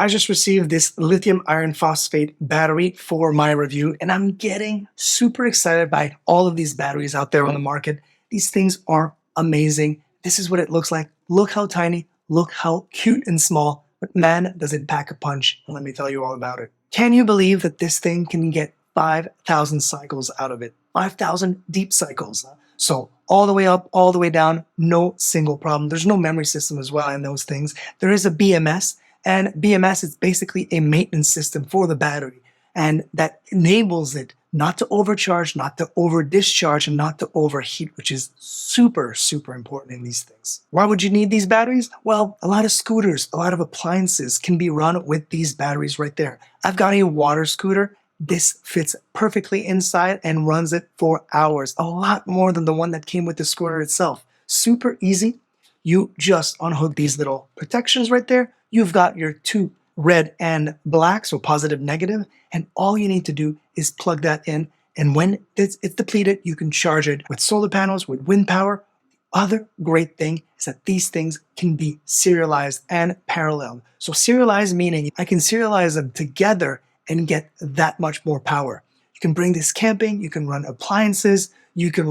I just received this lithium iron phosphate battery for my review, and I'm getting super excited by all of these batteries out there on the market. These things are amazing. This is what it looks like. Look how tiny, look how cute and small, but man, does it pack a punch. And let me tell you all about it. Can you believe that this thing can get 5,000 cycles out of it? 5,000 deep cycles. So all the way up, all the way down, no single problem. There's no memory system as well in those things. There is a BMS, and BMS is basically a maintenance system for the battery, and that enables it not to overcharge, not to over discharge, and not to overheat, which is super, super important in these things. Why would you need these batteries? Well, a lot of scooters, a lot of appliances can be run with these batteries right there. I've got a water scooter. This fits perfectly inside and runs it for hours, a lot more than the one that came with the scooter itself. Super easy. You just unhook these little protections right there. You've got your two red and black, so positive, negative, and all you need to do is plug that in, and when it's depleted, you can charge it with solar panels, with wind power. The other great thing is that these things can be serialized and parallel. So serialized meaning I can serialize them together and get that much more power. You can bring this camping, you can run appliances, you can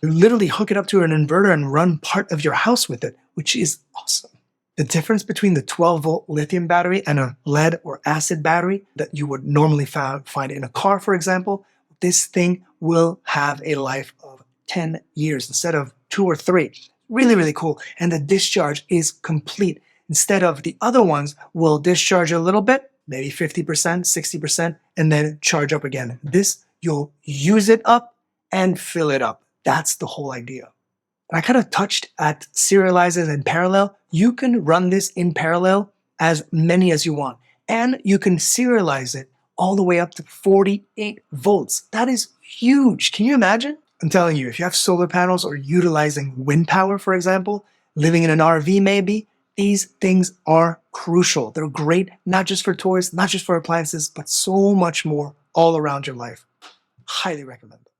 literally hook it up to an inverter and run part of your house with it, which is awesome. The difference between the 12-volt lithium battery and a lead or acid battery that you would normally find in a car, for example, this thing will have a life of 10 years instead of 2 or 3. Really, really cool. And the discharge is complete. Instead of the other ones will discharge a little bit, maybe 50%, 60%, and then charge up again. This, you'll use it up and fill it up. That's the whole idea. And I kind of touched at serializes and parallel. You can run this in parallel as many as you want. And you can serialize it all the way up to 48 volts. That is huge. Can you imagine? I'm telling you, if you have solar panels or utilizing wind power, for example, living in an RV maybe, these things are crucial. They're great, not just for toys, not just for appliances, but so much more all around your life. Highly recommend them.